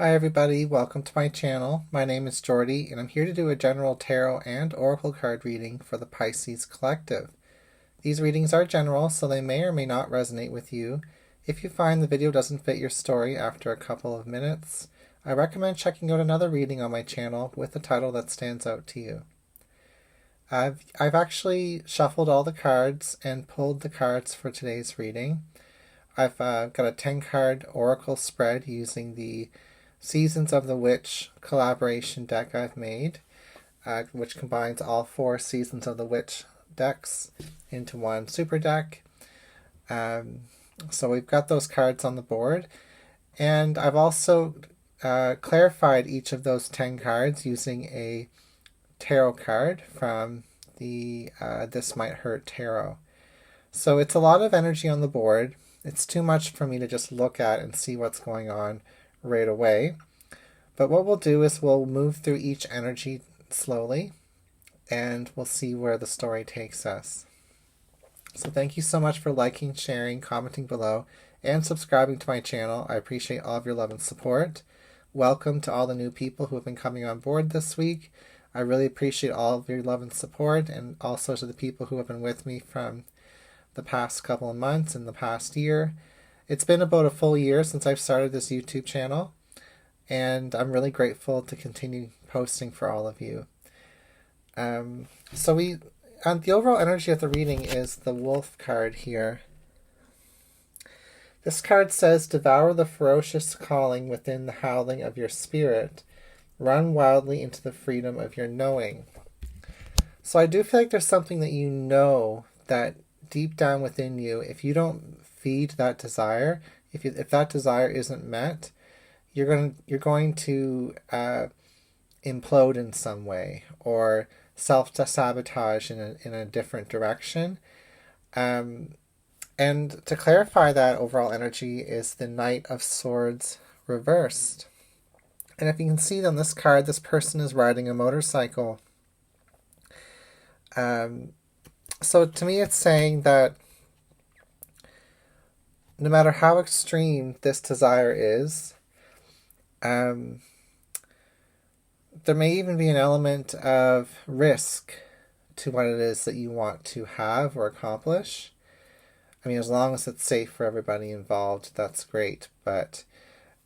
Hi everybody, welcome to my channel. My name is Jordy and I'm here to do a general tarot and oracle card reading for the Pisces Collective. These readings are general, so they may or may not resonate with you. If you find the video doesn't fit your story after a couple of minutes, I recommend checking out another reading on my channel with a title that stands out to you. I've actually shuffled all the cards and pulled the cards for today's reading. I've got a 10 card oracle spread using the Seasons of the Witch collaboration deck I've made, which combines all 4 Seasons of the Witch decks into one super deck. So we've got those cards on the board, and I've also clarified each of those 10 cards using a tarot card from the This Might Hurt Tarot. So it's a lot of energy on the board. It's too much for me to just look at and see what's going on right away. But what we'll do is we'll move through each energy slowly and we'll see where the story takes us. So thank you so much for liking, sharing, commenting below, and subscribing to my channel. I appreciate all of your love and support. Welcome to all the new people who have been coming on board this week. I really appreciate all of your love and support, and also to the people who have been with me from the past couple of months and the past year. It's been about a full year since I've started this YouTube channel, and I'm really grateful to continue posting for all of you. And the overall energy of the reading is the Wolf card here. This card says, devour the ferocious calling within the howling of your spirit. Run wildly into the freedom of your knowing. So I do feel like there's something that you know that deep down within you, if you don't feed that desire, if that desire isn't met, you're going to implode in some way or self-sabotage in a different direction. And to clarify that overall energy is the Knight of Swords reversed. And if you can see on this card, this person is riding a motorcycle. So to me, it's saying that no matter how extreme this desire is, there may even be an element of risk to what it is that you want to have or accomplish. I mean, as long as it's safe for everybody involved, that's great. But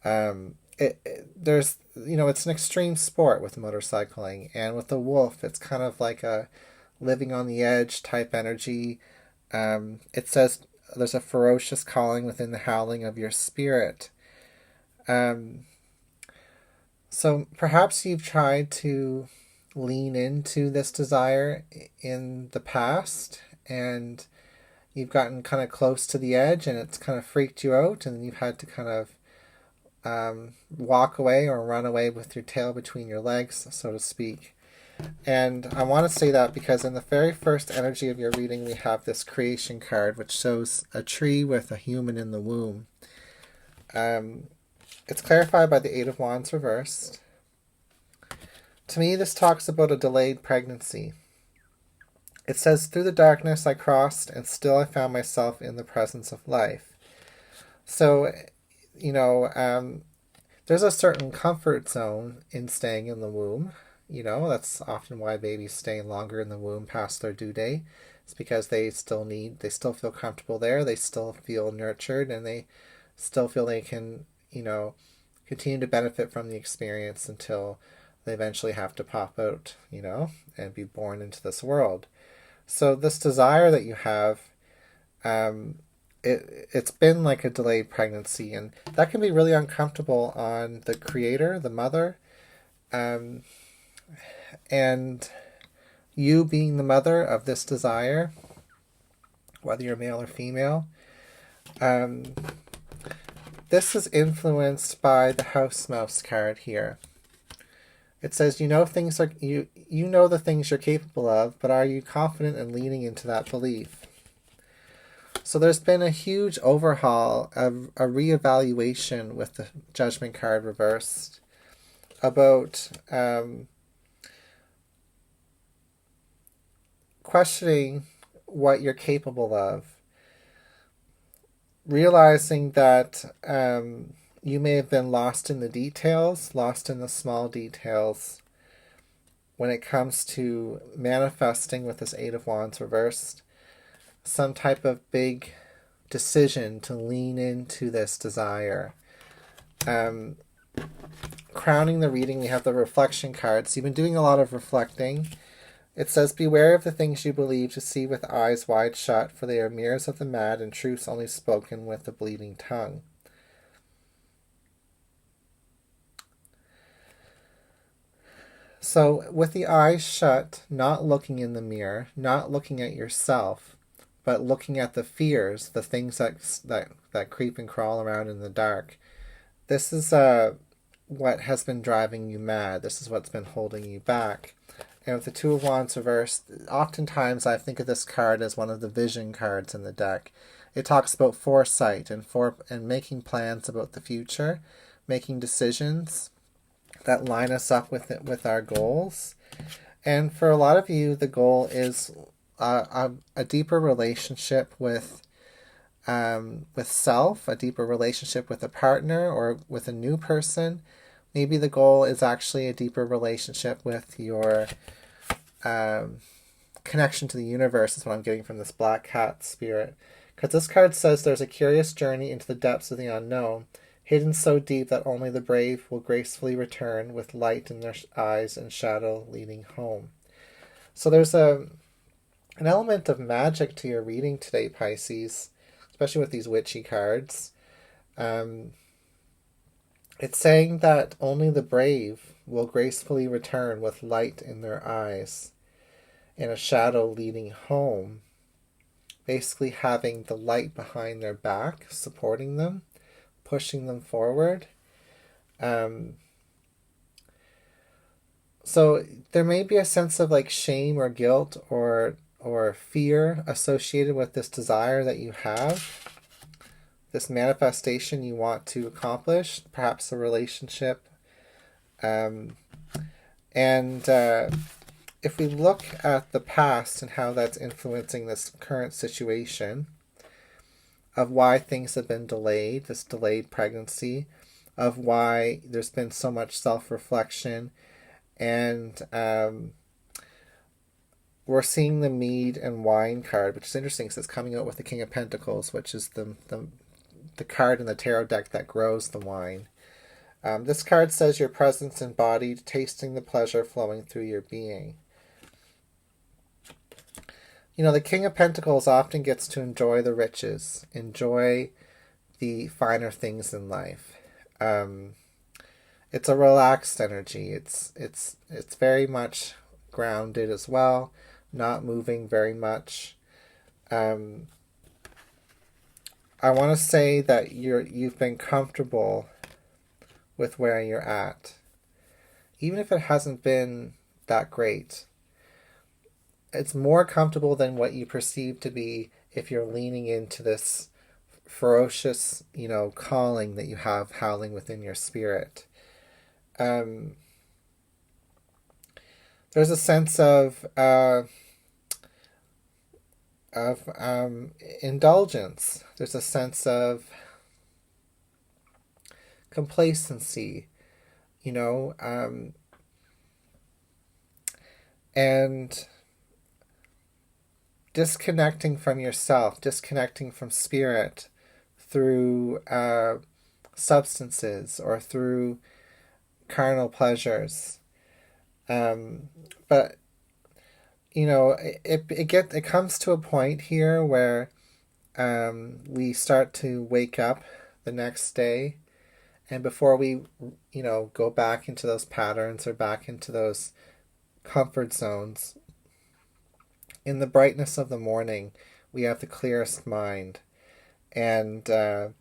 there's, it's an extreme sport with motorcycling, and with the wolf, it's kind of like a living on the edge type energy. It says there's a ferocious calling within the howling of your spirit. So perhaps you've tried to lean into this desire in the past, and you've gotten kind of close to the edge and it's kind of freaked you out, and you've had to kind of walk away or run away with your tail between your legs, so to speak. And I want to say that because in the very first energy of your reading, we have this creation card, which shows a tree with a human in the womb. It's clarified by the Eight of Wands reversed. To me, this talks about a delayed pregnancy. It says, through the darkness I crossed, and still I found myself in the presence of life. So, there's a certain comfort zone in staying in the womb. That's often why babies stay longer in the womb past their due date. It's because they still feel comfortable there. They still feel nurtured, and they still feel they can, continue to benefit from the experience until they eventually have to pop out, and be born into this world. So this desire that you have, it's been like a delayed pregnancy, and that can be really uncomfortable on the creator, the mother, and you being the mother of this desire, whether you're male or female. This is influenced by the House Mouse card here. It says, you know the things you're capable of, but are you confident in leaning into that belief? So there's been a huge overhaul, a reevaluation with the Judgment card reversed about questioning what you're capable of, realizing that you may have been lost in the details, lost in the small details when it comes to manifesting with this Eight of Wands reversed, some type of big decision to lean into this desire. Crowning the reading, we have the reflection cards. You've been doing a lot of reflecting. It says, beware of the things you believe to see with eyes wide shut, for they are mirrors of the mad and truths only spoken with the bleeding tongue. So with the eyes shut, not looking in the mirror, not looking at yourself, but looking at the fears, the things that creep and crawl around in the dark. This is what has been driving you mad. This is what's been holding you back. And with the Two of Wands reversed, oftentimes I think of this card as one of the vision cards in the deck. It talks about foresight and making plans about the future, making decisions that line us up with our goals. And for a lot of you, the goal is a deeper relationship with self, a deeper relationship with a partner or with a new person. Maybe the goal is actually a deeper relationship with your connection to the universe, is what I'm getting from this Black Cat spirit. Because this card says there's a curious journey into the depths of the unknown, hidden so deep that only the brave will gracefully return with light in their eyes and shadow leading home. So there's an element of magic to your reading today, Pisces, especially with these witchy cards. It's saying that only the brave will gracefully return with light in their eyes and a shadow leading home, basically having the light behind their back, supporting them, pushing them forward. So there may be a sense of like shame or guilt or fear associated with this desire that you have, this manifestation you want to accomplish, perhaps a relationship. And if we look at the past and how that's influencing this current situation, of why things have been delayed, this delayed pregnancy, of why there's been so much self-reflection, and we're seeing the mead and wine card, which is interesting because it's coming out with the King of Pentacles, which is the card in the tarot deck that grows the wine. This card says your presence embodied, tasting the pleasure flowing through your being. You know, the King of Pentacles often gets to enjoy the riches, enjoy the finer things in life. It's a relaxed energy. It's very much grounded as well, not moving very much. I want to say that you've been comfortable with where you're at, even if it hasn't been that great. It's more comfortable than what you perceive to be if you're leaning into this ferocious, calling that you have howling within your spirit. There's a sense of indulgence. There's a sense of complacency, and disconnecting from yourself, disconnecting from spirit through substances or through carnal pleasures. But it comes to a point here where we start to wake up the next day, and before we go back into those patterns or back into those comfort zones, in the brightness of the morning, we have the clearest mind and the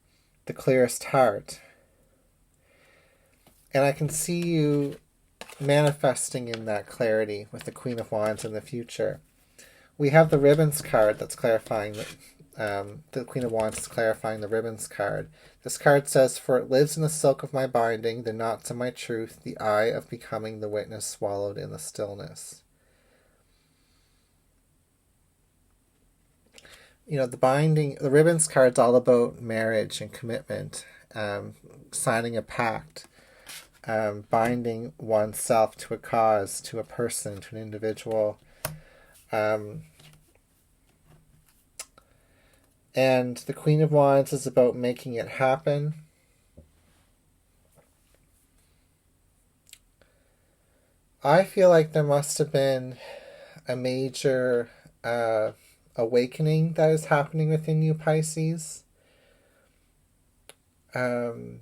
clearest heart. And I can see you manifesting in that clarity with the Queen of Wands in the future. We have the Ribbons card that's clarifying the Queen of Wands is clarifying the Ribbons card. This card says, for it lives in the silk of my binding, the knots of my truth, the eye of becoming the witness swallowed in the stillness. The Ribbons card's all about marriage and commitment, signing a pact, binding oneself to a cause, to a person, to an individual. And the Queen of Wands is about making it happen. I feel like there must have been a major awakening that is happening within you, Pisces. You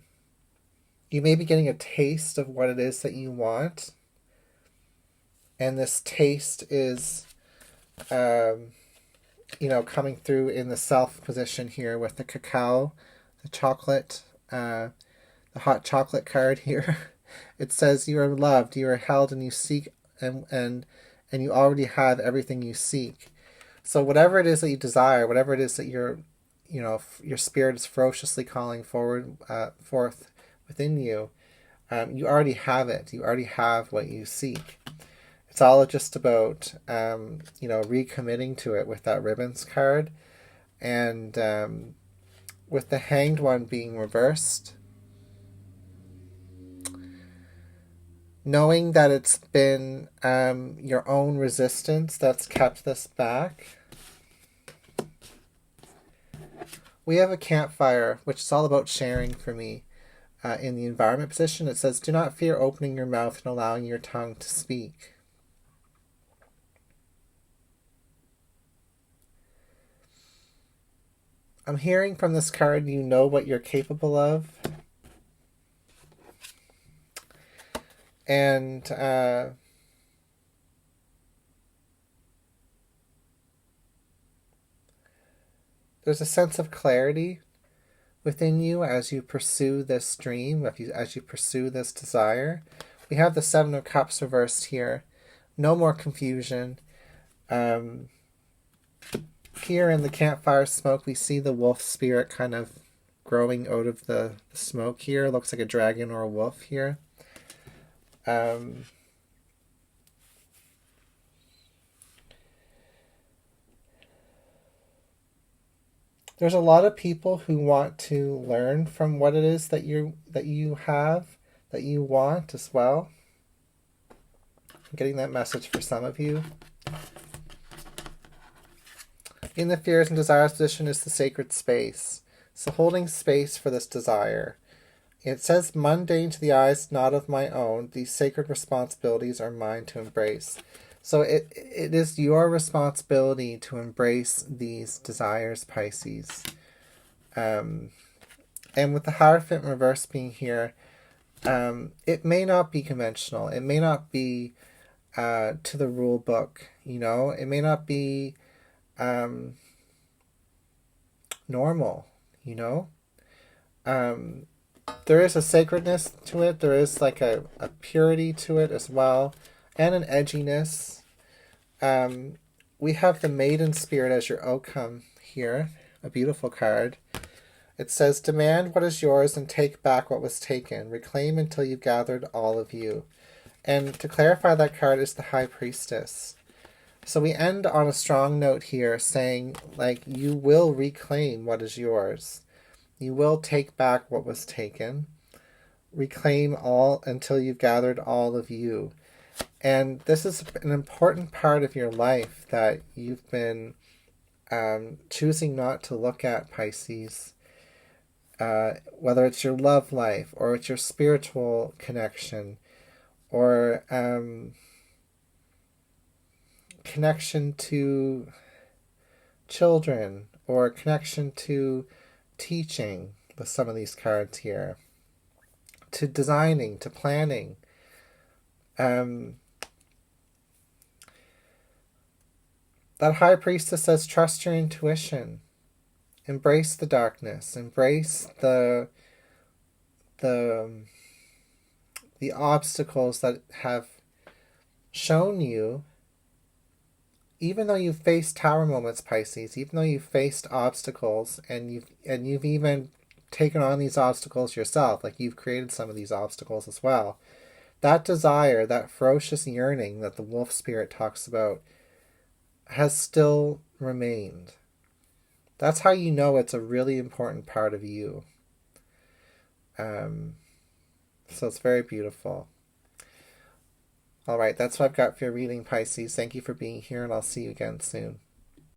may be getting a taste of what it is that you want. And this taste is, coming through in the self position here with the cacao, the chocolate, the hot chocolate card here. It says you are loved, you are held, and you seek, and you already have everything you seek. So whatever it is that you desire, whatever it is that your spirit is ferociously calling forth within you, you already have it. You already have what you seek. It's all just about, recommitting to it with that ribbons card. And with the Hanged One being reversed, knowing that it's been your own resistance that's kept this back. We have a campfire, which is all about sharing for me. In the environment position, it says, do not fear opening your mouth and allowing your tongue to speak. I'm hearing from this card, you know what you're capable of. And there's a sense of clarity within you as you pursue this dream, as you pursue this desire. We have the Seven of Cups reversed here. No more confusion. Here in the campfire smoke, we see the wolf spirit kind of growing out of the smoke here. It looks like a dragon or a wolf here. There's a lot of people who want to learn from what it is that you have, that you want as well. I'm getting that message for some of you. In the fears and desires position is the sacred space. So holding space for this desire. It says, mundane to the eyes, not of my own. These sacred responsibilities are mine to embrace. So it is your responsibility to embrace these desires, Pisces. And with the Hierophant reverse being here, it may not be conventional. It may not be to the rule book, It may not be normal, There is a sacredness to it. There is like a purity to it as well. And an edginess. We have the Maiden Spirit as your outcome here. A beautiful card. It says, demand what is yours and take back what was taken. Reclaim until you've gathered all of you. And to clarify, that card is the High Priestess. So we end on a strong note here saying, you will reclaim what is yours. You will take back what was taken. Reclaim all until you've gathered all of you. And this is an important part of your life that you've been choosing not to look at, Pisces. Whether it's your love life or it's your spiritual connection or connection to children or connection to teaching with some of these cards here, to designing, to planning. That High Priestess says, trust your intuition. Embrace the darkness. Embrace the obstacles that have shown you, even though you've faced tower moments, Pisces, even though you've faced obstacles and you've even taken on these obstacles yourself, you've created some of these obstacles as well. That desire, that ferocious yearning that the wolf spirit talks about, has still remained. That's how you know it's a really important part of you. Um, so it's very beautiful. All right, that's what I've got for your reading, Pisces. Thank you for being here, and I'll see you again soon.